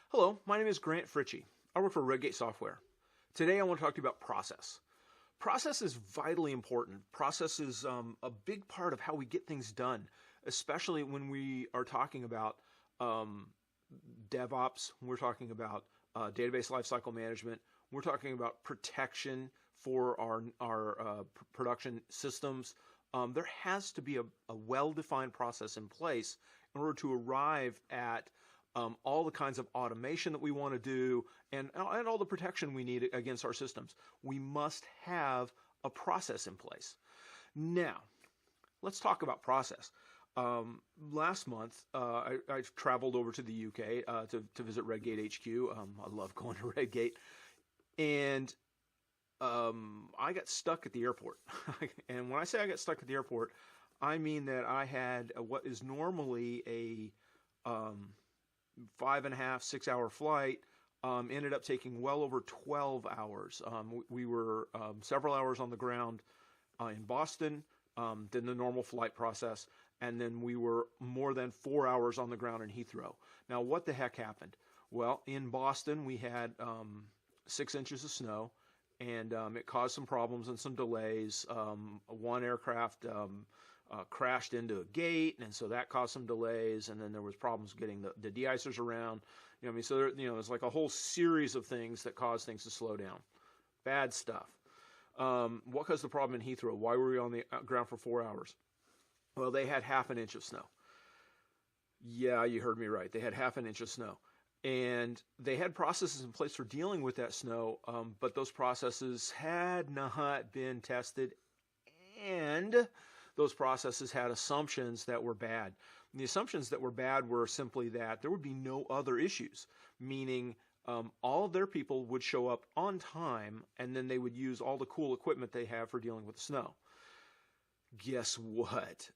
Hello, my name is Grant Fritchie. I work for Redgate Software. Today I want to talk to you about process. Process is vitally important. Process is a big part of how we get things done, especially when we are talking about DevOps, we're talking about database lifecycle management, we're talking about protection for our production systems. There has to be a well-defined process in place in order to arrive at all the kinds of automation that we want to do and all the protection we need against our systems. We must have a process in place. Now, let's talk about process. Last month, I traveled over to the UK to visit Redgate HQ. I love going to Redgate. And I got stuck at the airport. And when I say I got stuck at the airport, I mean that I had what is normally a 5.5, 6 hour flight, ended up taking well over 12 hours. We were several hours on the ground in Boston, then the normal flight process, and then we were more than 4 hours on the ground in Heathrow. Now, what the heck happened? Well, in Boston, we had 6 inches of snow, and it caused some problems and some delays. One aircraft crashed into a gate, and so that caused some delays, and then there was problems getting the de-icers around. You know what I mean? So there, it's like a whole series of things that caused things to slow down. Bad stuff. What caused the problem in Heathrow? Why were we on the ground for 4 hours? Well, they had half an inch of snow. Yeah, you heard me right. They had half an inch of snow. And they had processes in place for dealing with that snow, but those processes had not been tested, and those processes had assumptions that were bad. And the assumptions that were bad were simply that there would be no other issues, meaning all of their people would show up on time, and then they would use all the cool equipment they have for dealing with the snow. Guess what?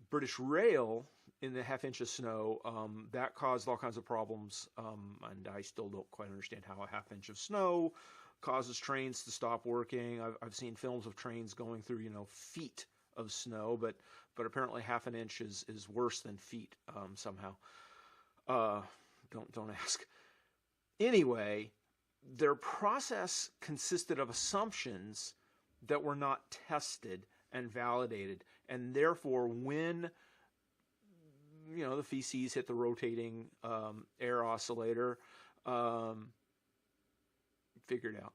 British Rail, in the half inch of snow, that caused all kinds of problems, and I still don't quite understand how a half inch of snow causes trains to stop working. I've seen films of trains going through, feet of snow, but apparently half an inch is worse than feet somehow. Don't ask. Anyway, their process consisted of assumptions that were not tested and validated, and therefore when the feces hit the rotating air oscillator, figured out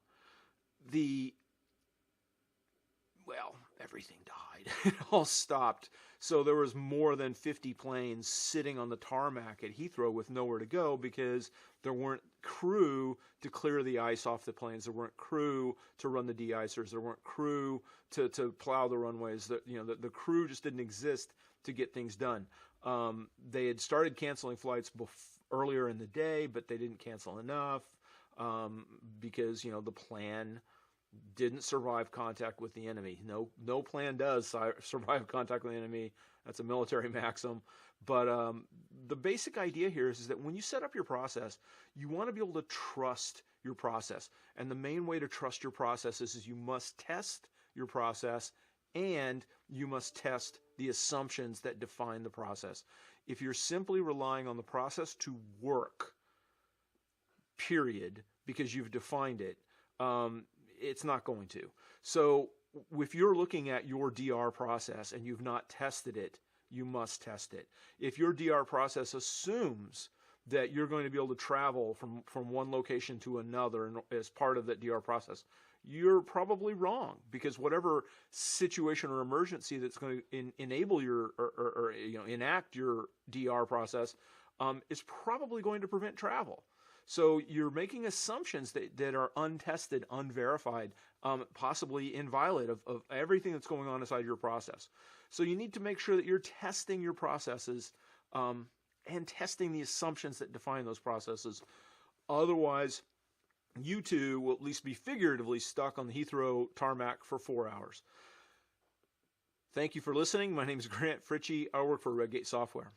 everything died. It all stopped. So there was more than 50 planes sitting on the tarmac at Heathrow with nowhere to go because there weren't crew to clear the ice off the planes. There weren't crew to run the de-icers. There weren't crew to plow the runways. The crew just didn't exist to get things done. They had started canceling flights earlier in the day, but they didn't cancel enough because the plan didn't survive contact with the enemy. No plan does survive contact with the enemy. That's a military maxim. But the basic idea here is that when you set up your process, you want to be able to trust your process. And the main way to trust your process is you must test your process, and you must test the assumptions that define the process. If you're simply relying on the process to work, period, because you've defined it, it's not going to. So if you're looking at your DR process and you've not tested it, you must test it. If your DR process assumes that you're going to be able to travel from one location to another as part of that DR process, you're probably wrong, because whatever situation or emergency that's going to enable your or enact your DR process is probably going to prevent travel. So you're making assumptions that are untested, unverified, possibly inviolate of everything that's going on inside your process. So you need to make sure that you're testing your processes and testing the assumptions that define those processes. Otherwise, you too will at least be figuratively stuck on the Heathrow tarmac for 4 hours. Thank you for listening. My name is Grant Fritchie. I work for Redgate Software.